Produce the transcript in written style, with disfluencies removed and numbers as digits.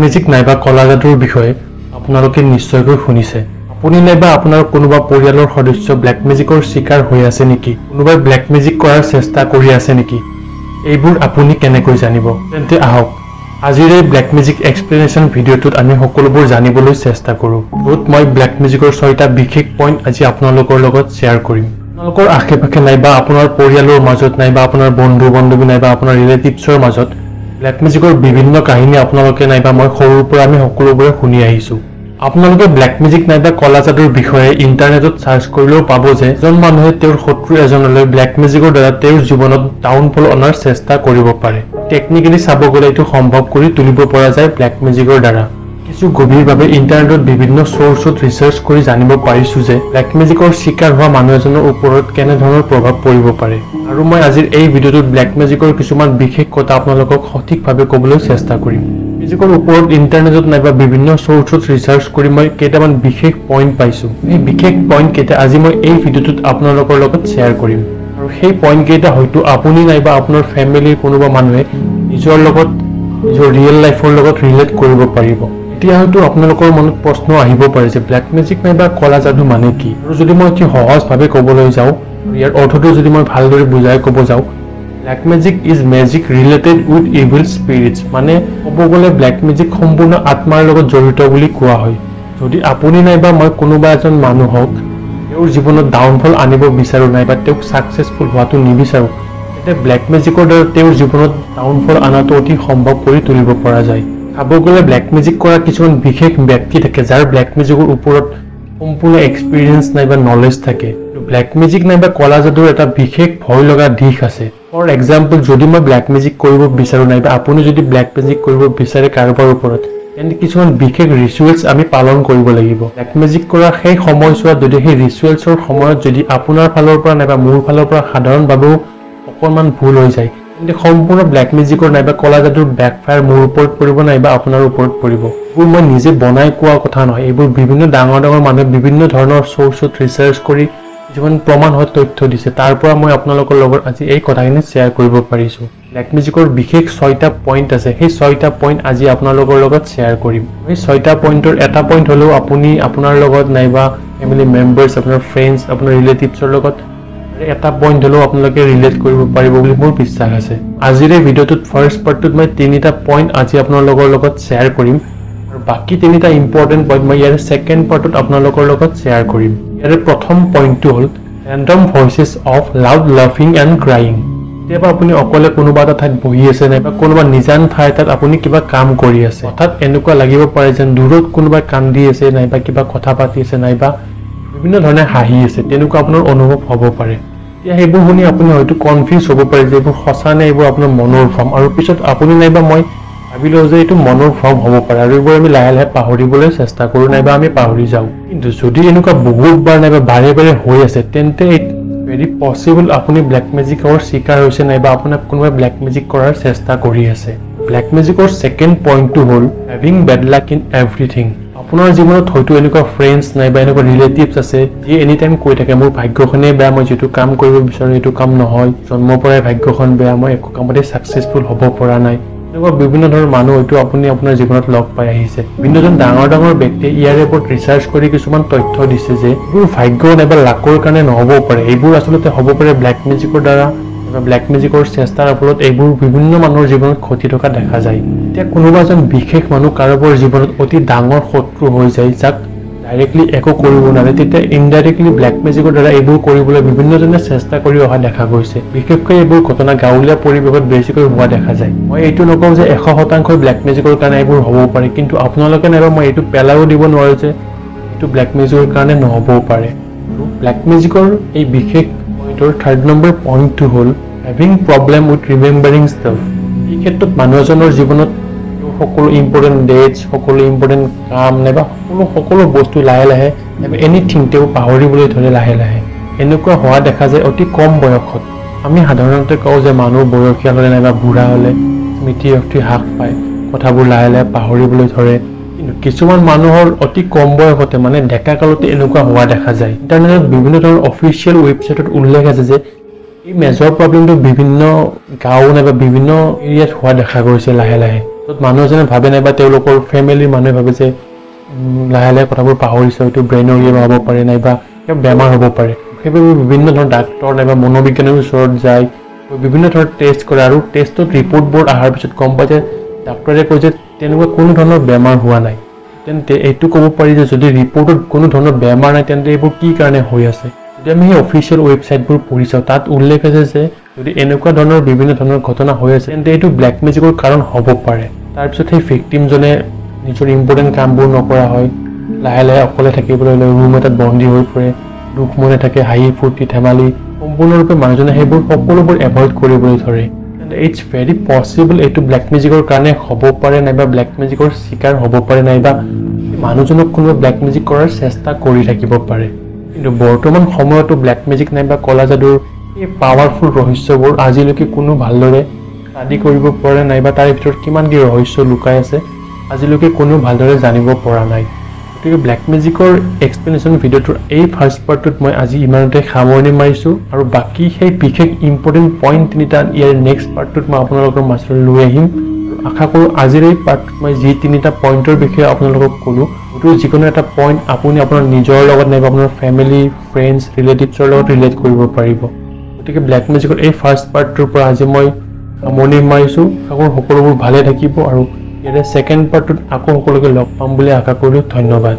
Magic নাইবা কলা জাদুৰ বিষয়ে আপোনালোকে নিশ্চয়কৈ শুনিছে। আপুনি নাইবা আপোনাৰ কোনোবা পৰিয়ালৰ সদস্য ব্লেক মেজিকৰ শিকাৰ হৈ আছে নেকি? কোনোবাই ব্লেক মেজিক কৰাৰ চেষ্টা কৰি আছে নেকি? এইবোৰ আপুনি কেনেকৈ জানিব? তেন্তে আহক আজিৰ এই ব্লেক মেজিক এক্সপ্লেনেশ্যন ভিডিঅ'টোত আমি সকলোবোৰ জানিবলৈ চেষ্টা কৰোঁ, য'ত মই ব্লেক মেজিকৰ 6টা বিশেষ পইণ্ট আজি আপোনালোকৰ লগত শ্বেয়াৰ কৰিম। আপোনালোকৰ আশে-পাশে নাইবা আপোনাৰ পৰিয়ালৰ মাজত নাইবা আপোনাৰ বন্ধু-বান্ধৱী নাইবা আপোনাৰ ৰিলেটিভছৰ মাজত ব্লেক মেজিকৰ বিভিন্ন কাহিনী আপোনালোকে নাইবা মই সৰুৰ পৰা আমি সকলোবোৰে শুনি আহিছোঁ। আপোনালোকে ব্লেক মেজিক নাইবা কলা যাদুৰ বিষয়ে ইণ্টাৰনেটত চাৰ্চ কৰিলেও পাব যে এজন মানুহে তেওঁৰ শত্ৰু এজনলৈ ব্লেক মেজিকৰ দ্বাৰা তেওঁৰ জীৱনত ডাউনফল অনাৰ চেষ্টা কৰিব পাৰে। টেকনিকেলি চাব গ'লে এইটো সম্ভৱ কৰি তুলিব পৰা যায় ব্লেক মেজিকৰ দ্বাৰা। কিছু গভীৰভাৱে ইণ্টাৰনেটত বিভিন্ন চ'ৰ্চত ৰিচাৰ্চ কৰি জানিব পাৰিছোঁ যে ব্লেক মেজিকৰ শিকাৰ হোৱা মানুহ এজনৰ ওপৰত কেনেধৰণৰ প্ৰভাৱ পৰিব পাৰে। আৰু মই আজিৰ এই ভিডিঅ'টোত ব্লেক মেজিকৰ কিছুমান বিশেষ কথা আপোনালোকক সঠিকভাৱে ক'বলৈ চেষ্টা কৰিম। মেজিকৰ ওপৰত ইণ্টাৰনেটত নাইবা বিভিন্ন চ'ৰ্চত ৰিচাৰ্চ কৰি মই কেইটামান বিশেষ পইণ্ট পাইছোঁ। এই বিশেষ পইণ্ট কেইটা আজি মই এই ভিডিঅ'টোত আপোনালোকৰ লগত শ্বেয়াৰ কৰিম। আৰু সেই পইণ্ট কেইটা হয়তো আপুনি নাইবা আপোনাৰ ফেমিলিৰ কোনোবা মানুহে নিজৰ ৰিয়েল লাইফৰ লগত ৰিলেট কৰিব পাৰিব। এতিয়া হয়তো আপোনালোকৰ মনত প্ৰশ্ন আহিব পাৰে যে ব্লেক মেজিক নাইবা কলা যাদু মানে কি? আৰু যদি মই অতি সহজভাৱে ক'বলৈ যাওঁ, ইয়াৰ অৰ্থটো যদি মই ভালদৰে বুজাই ক'ব যাওঁ, black magic is magic related with evil Spirits. মানে ক'ব গ'লে ব্লেক মেজিক সম্পূৰ্ণ আত্মাৰ লগত জড়িত বুলি কোৱা হয়। যদি আপুনি নাইবা মই কোনোবা এজন মানুহক তেওঁৰ জীৱনত ডাউনফল আনিব বিচাৰোঁ নাইবা তেওঁক ছাকচেছফুল হোৱাটো নিবিচাৰোঁ, তেতিয়া ব্লেক মেজিকৰ দ্বাৰা তেওঁৰ জীৱনত ডাউনফল অনাটো অতি সম্ভৱ কৰি তুলিব পৰা যায়। চাব গ'লে ব্লেক মেজিক কৰা কিছুমান বিশেষ ব্যক্তি থাকে যাৰ ব্লেক মেজিকৰ ওপৰত সম্পূৰ্ণ এক্সপিৰিয়েঞ্চ নাইবা নলেজ থাকে। ব্লেক মেজিক নাইবা কলা যাদুৰ এটা বিশেষ ভয় লগা দিশ আছে। ফৰ এক্সাম্পল, যদি মই ব্লেক মেজিক কৰিব বিচাৰোঁ নাইবা আপুনি যদি ব্লেক মেজিক কৰিব বিচাৰে কাৰোবাৰ ওপৰত, তেন্তে কিছুমান বিশেষ ৰিচুৱেলছ আমি পালন কৰিব লাগিব। ব্লেক মেজিক কৰা সেই সময়ছোৱাত যদি সেই ৰিচুৱেলছৰ সময়ত যদি আপোনাৰ ফালৰ পৰা নাইবা মোৰ ফালৰ পৰা সাধাৰণভাৱেও অকণমান ভুল হৈ যায়, তেন্তে সম্পূৰ্ণ ব্লেক মেজিকৰ নাইবা কলা যাদুৰ বেকফায়াৰ মোৰ ওপৰত পৰিব নাইবা আপোনাৰ ওপৰত পৰিব। এইবোৰ মই নিজে বনাই কোৱা কথা নহয়, এইবোৰ বিভিন্ন ডাঙৰ মানুহে বিভিন্ন ধৰণৰ চ'ৰ্চত ৰিচাৰ্চ কৰি কিছুমান প্ৰমাণ হোৱা তথ্য দিছে। তাৰ পৰা মই আপোনালোকৰ লগত আজি এই কথাখিনি শ্বেয়াৰ কৰিব পাৰিছোঁ। ব্লেক মেজিকৰ বিশেষ 6টা পইণ্ট আছে, সেই 6টা পইণ্ট আজি আপোনালোকৰ লগত শ্বেয়াৰ কৰিম। সেই 6টা পইণ্টৰ এটা পইণ্ট হ'লেও আপুনি আপোনাৰ লগত নাইবা ফেমিলি মেম্বাৰ্ছ, আপোনাৰ ফ্ৰেণ্ডছ, আপোনাৰ ৰিলেটিভছৰ লগত এটা পইণ্ট হ'লেও আপোনালোকে ৰিলেট কৰিব পাৰিব বুলি মোৰ বিশ্বাস আছে। আজিৰ এই ভিডিঅ'টোত ফাৰ্ষ্ট পাৰ্টটোত মই 3টা পইণ্ট আজি আপোনালোকৰ লগত শ্বেয়াৰ কৰিম, আৰু বাকী 3টা ইম্পৰ্টেণ্ট পইণ্ট মই ইয়াৰে ছেকেণ্ড পাৰ্টত আপোনালোকৰ লগত শ্বেয়াৰ কৰিম। ইয়াৰে প্ৰথম পইণ্টটো হ'ল ৰেণ্ডম ভইচেছ অফ লাউড লাফিং এণ্ড ক্ৰাইং। কেতিয়াবা আপুনি অকলে কোনোবা এটা ঠাইত বহি আছে নাইবা কোনোবা নিজান ঠাই এটাত আপুনি কিবা কাম কৰি আছে, হঠাৎ এনেকুৱা লাগিব পাৰে যেন দূৰত কোনোবাই কান্দি আছে নাইবা কিবা কথা পাতি আছে নাইবা বিভিন্ন ধৰণে হাঁহি আছে, তেনেকুৱা আপোনাৰ অনুভৱ হ'ব পাৰে। এতিয়া সেইবোৰ শুনি আপুনি হয়তো কনফিউজ হ'ব পাৰে যে এইবোৰ সঁচা নে এইবোৰ আপোনাৰ মনৰ ভ্ৰম, আৰু পিছত আপুনি নাইবা মই ভাবি লওঁ যে এইটো মনৰ ভ্ৰম হ'ব পাৰে আৰু এইবোৰ আমি লাহে লাহে পাহৰিবলৈ চেষ্টা কৰোঁ নাইবা আমি পাহৰি যাওঁ। কিন্তু যদি এনেকুৱা বহুতবাৰ নাইবা বাৰে বাৰে হৈ আছে, তেন্তে ভেৰি পচিবল আপুনি ব্লেক মেজিকৰ শিকাৰ হৈছে নাইবা আপোনাক কোনোবাই ব্লেক মেজিক কৰাৰ চেষ্টা কৰি আছে। ব্লেক মেজিকৰ ছেকেণ্ড পইণ্টটো হ'ল having bed luck in everything. আপোনাৰ জীৱনত হয়তো এনেকুৱা ফ্ৰেণ্ডছ নাইবা এনেকুৱা ৰিলেটিভছ আছে যিয়ে এনি টাইম কৈ থাকে মোৰ ভাগ্যখনেই বেয়া, মই যিটো কাম কৰিব বিচাৰোঁ সেইটো কাম নহয়, জন্মৰ পৰাই ভাগ্যখন বেয়া, মই একো কামতে ছাকচেছফুল হ'ব পৰা নাই। এনেকুৱা বিভিন্ন ধৰণৰ মানুহ হয়তো আপুনি আপোনাৰ জীৱনত লগ পাই আহিছে। বিভিন্নজন ডাঙৰ ব্যক্তিয়ে ইয়াৰে ওপৰত ৰিচাৰ্চ কৰি কিছুমান তথ্য দিছে যে এইবোৰ ভাগ্য নাইবা লাকৰ কাৰণে নহ'বও পাৰে, এইবোৰ আচলতে হ'ব পাৰে ব্লেক মেজিকৰ দ্বাৰা বা ব্লেক মেজিকৰ চেষ্টাৰ ফলত এইবোৰ বিভিন্ন মানুহৰ জীৱনত ঘটি থকা দেখা যায়। এতিয়া কোনোবা এজন বিশেষ মানুহ কাৰোবাৰ জীৱনত অতি ডাঙৰ শত্ৰু হৈ যায়, যাক ডাইৰেক্টলি একো কৰিব নোৱাৰে, তেতিয়া ইনডাইৰেক্টলি ব্লেক মেজিকৰ দ্বাৰা এইবোৰ কৰিবলৈ বিভিন্নজনে চেষ্টা কৰি অহা দেখা গৈছে। বিশেষকৈ এইবোৰ ঘটনা গাঁৱলীয়া পৰিৱেশত বেছিকৈ হোৱা দেখা যায়। মই এইটো নকওঁ যে 100% ব্লেক মেজিকৰ কাৰণে এইবোৰ হ'বও পাৰে, কিন্তু আপোনালোকে নাইবা মই এইটো পেলাইও দিব নোৱাৰোঁ যে এইটো ব্লেক মেজিকৰ কাৰণে নহ'বও পাৰে। আৰু ব্লেক মেজিকৰ এই বিশেষ পইণ্টৰ 3rd নম্বৰ পইণ্টটো হ'ল having problem with remembering staff. এই ক্ষেত্ৰত মানুহ এজনৰ জীৱনত সকলো ইম্পৰ্টেণ্ট ডেটছ, সকলো ইম্পৰ্টেণ্ট কাম নাইবা সকলো বস্তু লাহে লাহে নাইবা এনিথিং তেওঁ পাহৰিবলৈ ধৰে লাহে লাহে। এনেকুৱা হোৱা দেখা যায় অতি কম বয়সত। আমি সাধাৰণতে কওঁ যে মানুহ বয়সীয়াল হ'লে নাইবা বুঢ়া হ'লে স্মৃতিশক্তি হ্ৰাস পায়, কথাবোৰ লাহে লাহে পাহৰিবলৈ ধৰে, কিন্তু কিছুমান মানুহৰ অতি কম বয়সতে মানে ডেকা কালতে এনেকুৱা হোৱা দেখা যায়। ইণ্টাৰনেটত বিভিন্ন ধৰণৰ অফিচিয়েল ৱেবছাইটত উল্লেখ আছে যে এই মেজৰ প্ৰব্লেমটো বিভিন্ন গাঁও নাইবা বিভিন্ন এৰিয়াত হোৱা দেখা গৈছে লাহে লাহে। য'ত মানুহ এজনে ভাবে নাইবা তেওঁলোকৰ ফেমিলিৰ মানুহে ভাবে যে লাহে লাহে কথাবোৰ পাহৰিছে, হয়তো ব্ৰেইনৰ হ'ব পাৰে নাইবা বেমাৰ হ'ব পাৰে। সেইবাবে বিভিন্ন ধৰণৰ ডাক্তৰ নাইবা মনোবিজ্ঞানীৰ ওচৰত যায়, বিভিন্ন ধৰণৰ টেষ্ট কৰে আৰু টেষ্টত ৰিপৰ্টবোৰ অহাৰ পিছত গম পায় যে ডাক্তৰে কয় যে তেনেকুৱা কোনো ধৰণৰ বেমাৰ হোৱা নাই। তেন্তে এইটো ক'ব পাৰি যে যদি ৰিপৰ্টত কোনো ধৰণৰ বেমাৰ নাই তেন্তে এইবোৰ কি কাৰণে হৈ আছে। যদি আমি সেই অফিচিয়েল ৱেবছাইটবোৰ পঢ়ি চাওঁ তাত উল্লেখ আছে যে যদি এনেকুৱা ধৰণৰ বিভিন্ন ধৰণৰ ঘটনা হৈ আছে তেন্তে এইটো ব্লেক মেজিকৰ কাৰণ হ'ব পাৰে। তাৰপিছত সেই ভিক্টিমজনে নিজৰ ইম্পৰ্টেণ্ট কামবোৰ নকৰা হয়, লাহে লাহে অকলে থাকিবলৈ লয়, ৰুম এটাত বন্দী হৈ পৰে, দুখ মনে থাকে, হাঁহি ফূৰ্তি ধেমালি, সম্পূৰ্ণৰূপে মানুহজনে সেইবোৰ সকলোবোৰ এভইড কৰিবলৈ ধৰে। ইটছ ভেৰি পচিবল এইটো ব্লেক মেজিকৰ কাৰণে হ'ব পাৰে নাইবা ব্লেক মেজিকৰ চিকাৰ হ'ব পাৰে নাইবা মানুহজনক কোনোবা ব্লেক মেজিক কৰাৰ চেষ্টা কৰি থাকিব পাৰে। কিন্তু বৰ্তমান সময়তো ব্লেক মেজিক নাইবা কলা যাদুৰ এই পাৱাৰফুল ৰহস্যবোৰ আজিলৈকে কোনো ভালদৰে ষ্টাডি কৰিব পৰা নাইবা তাৰ ভিতৰত কিমান কি ৰহস্য লুকাই আছে আজিলৈকে কোনো ভালদৰে জানিব পৰা নাই। গতিকে ব্লেক মেজিকৰ এক্সপ্লেনেশ্যন ভিডিঅ'টোৰ এই ফাৰ্ষ্ট পাৰ্টটোত মই আজি ইমানতে সামৰণি মাৰিছোঁ আৰু বাকী সেই বিশেষ ইম্পৰ্টেণ্ট পইণ্ট তিনিটা ইয়াৰ নেক্সট পাৰ্টটোত মই আপোনালোকৰ মাজলৈ লৈ আহিম। আশা কৰোঁ আজিৰ এই পাৰ্টটোত মই যি তিনিটা পইণ্টৰ বিষয়ে আপোনালোকক ক'লোঁ হয়তো যিকোনো এটা পইণ্ট আপুনি আপোনাৰ নিজৰ লগত নাইবা আপোনাৰ ফেমিলি ফ্ৰেণ্ডছ ৰিলেটিভছৰ লগত ৰিলেট কৰিব পাৰিব। গতিকে ব্লেক মেজিকৰ এই ফাৰ্ষ্ট পাৰ্টটোৰ পৰা আজি মই সামৰণি মাৰিছোঁ। আশা কৰোঁ সকলোবোৰ ভালে থাকিব আৰু ইয়াৰে ছেকেণ্ড পাৰ্টটোত আকৌ সকলোকে লগ পাম বুলি আশা কৰিলোঁ। ধন্যবাদ।